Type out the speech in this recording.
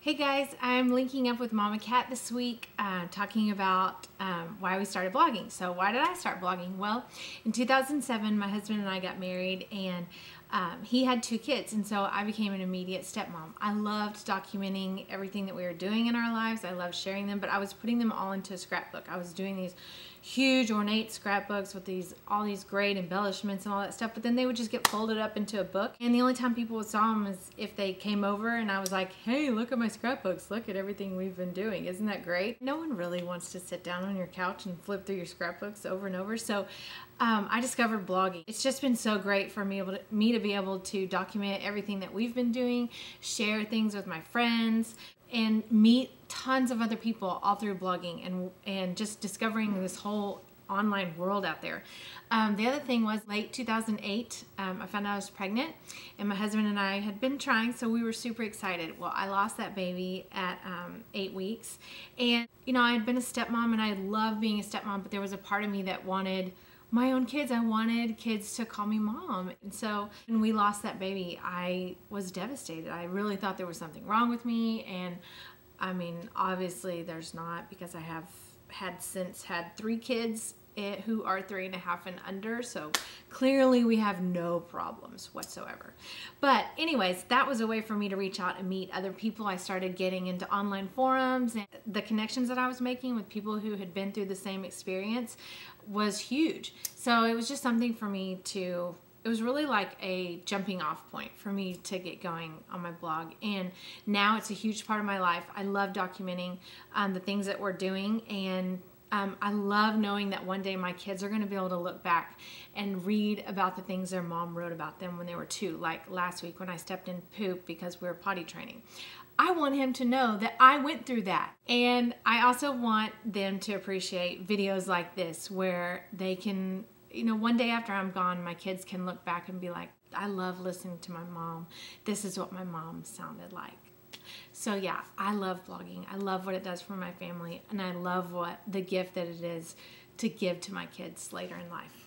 Hey guys, I'm linking up with Mama Cat this week, talking about why we started blogging. So why did I start blogging? Well, in 2007, my husband and I got married, and he had 2 kids, and so I became an immediate stepmom. I loved documenting everything that we were doing in our lives. I loved sharing them, but I was putting them all into a scrapbook. I was doing these huge ornate scrapbooks with all these great embellishments and all that stuff, but then they would just get folded up into a book, and the only time people would saw them is if they came over and I was like, hey, look at my scrapbooks, look at everything we've been doing, isn't that great? No one really wants to sit down on your couch and flip through your scrapbooks over and over. So I discovered blogging. It's just been so great for me to be able to document everything that we've been doing, share things with my friends, and meet tons of other people all through blogging and just discovering this whole online world out there. The other thing was late 2008, I found out I was pregnant, and my husband and I had been trying, so we were super excited. Well, I lost that baby at 8 weeks, and you know, I had been a stepmom and I loved being a stepmom, but there was a part of me that wanted my own kids. I wanted kids to call me mom. And so when we lost that baby, I was devastated. I really thought there was something wrong with me. And I mean, obviously there's not, because I have since had 3 kids who are 3.5 and under. So clearly we have no problems whatsoever. But anyways, that was a way for me to reach out and meet other people. I started getting into online forums, and the connections that I was making with people who had been through the same experience was huge. So it was just something for me to, it was really like a jumping off point for me to get going on my blog. And now it's a huge part of my life. I love documenting the things that we're doing, and I love knowing that one day my kids are going to be able to look back and read about the things their mom wrote about them when they were 2. Like last week when I stepped in poop because we were potty training. I want him to know that I went through that. And I also want them to appreciate videos like this where they can, you know, one day after I'm gone, my kids can look back and be like, I love listening to my mom. This is what my mom sounded like. So yeah, I love blogging. I love what it does for my family, and I love what the gift that it is to give to my kids later in life.